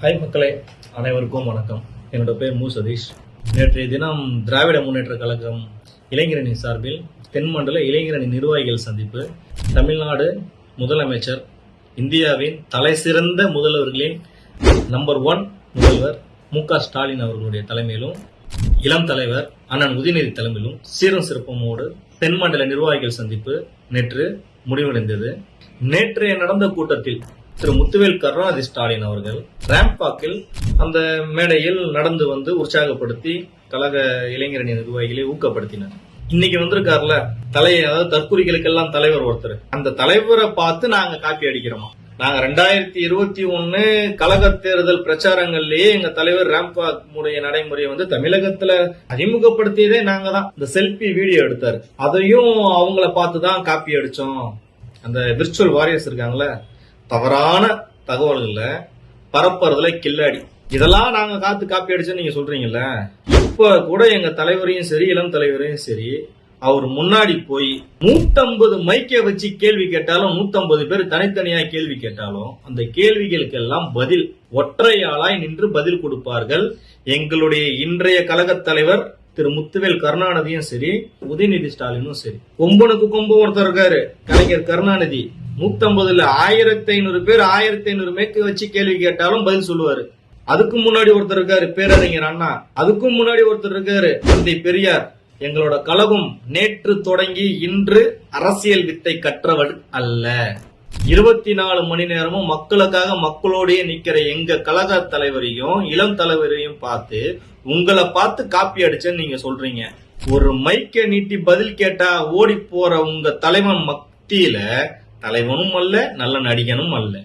Hi மக்களே, அனைவருக்கும் வணக்கம். என்னோட பேர் மு சதீஷ். நேற்றைய தினம் திராவிட முன்னேற்ற கழகம் இளைஞரணி சார்பில் தென்மண்டல இளைஞரணி நிர்வாகிகள் சந்திப்பு. தமிழ்நாடு முதலமைச்சர், இந்தியாவின் தலை சிறந்த முதல்வர்களின் நம்பர் 1 முதல்வர் மு.க. ஸ்டாலின் அவர்களுடைய தலைமையிலும், இளம் தலைவர் அண்ணன் உதயநிதி தலைமையிலும் சீரும் சிறப்புமோடு தென்மண்டல நிர்வாகிகள் சந்திப்பு நேற்று முடிவடைந்தது. நேற்றைய நடந்த கூட்டத்தில் திரு முத்துவேல் கருணாநிதி ஸ்டாலின் அவர்கள் ராம்பாக்கில் அந்த மேடையில் நடந்து வந்து உற்சாகப்படுத்தி கழக இளைஞரணி நிர்வாகிகளை ஊக்கப்படுத்தினார். இன்னைக்கு வந்திருக்காருல அதாவது தற்குறிகளுக்கெல்லாம் தலைவர் ஒருத்தர், அந்த தலைவரை பார்த்து நாங்க காப்பி அடிக்கிறோமா? நாங்க 2021 கழக தேர்தல் பிரச்சாரங்கள்லயே எங்க தலைவர் ராம்பாக் முறைய நடைமுறையை வந்து தமிழகத்துல அறிமுகப்படுத்தியதே நாங்க தான். இந்த செல்ஃபி வீடியோ எடுத்தாரு, அதையும் அவங்கள பார்த்துதான் காப்பி அடிச்சோம். அந்த விர்ச்சுவல் வாரியர்ஸ் இருக்காங்களே, தவறான தகவல்களை பரப்புறதுல கில்லாடி, இதெல்லாம் நாங்க காப்பி அடிச்சோம் நீங்க சொல்றீங்கல்ல. இப்ப கூட எங்க தலைவரையும் சரி, இளம் தலைவரையும் சரி, அவர் முன்னாடி போய் 150 மைக்கை வச்சு கேள்வி கேட்டாலும், 150 பேர் தனித்தனியா கேள்வி கேட்டாலும், அந்த கேள்விகளுக்கெல்லாம் பதில் ஒற்றையாளாய் நின்று பதில் கொடுப்பார்கள். எங்களுடைய இன்றைய கழக தலைவர் திரு முத்துவேல் கருணாநிதியும் சரி, உதயநிதி ஸ்டாலினும் சரி. கொம்பனுக்கு கொம்பு ஒருத்தர் இருக்காரு, கலைஞர் கருணாநிதி. 150ல 1500 பேர் 1500 மேற்கு வச்சு கேள்வி கேட்டாலும் பதில் சொல்லுவாரு. அதுக்கு முன்னாடி ஒருத்தர் இருக்காரு, பேரறிஞர் அண்ணா. அதுக்கும் முன்னாடி ஒருத்தர் இருக்காரு, தந்தை பெரியார். எங்களோட கழகம் நேற்று தொடங்கி இன்று அரசியல் வித்தை கற்றவர் அல்ல. 24 மணி நேரமும் மக்களுக்காக மக்களோடய நிக்கிற எங்க கழக தலைவரையும் இளம் தலைவரையும் பார்த்து உங்களை பார்த்து காப்பி அடிச்சேன்னு நீங்க சொல்றீங்க. ஒரு மைக்க நீட்டி பதில் கேட்டா ஓடி போற உங்க தலைவன் மத்தியில தலைவனும் அல்ல, நல்ல நடிகனும் அல்ல.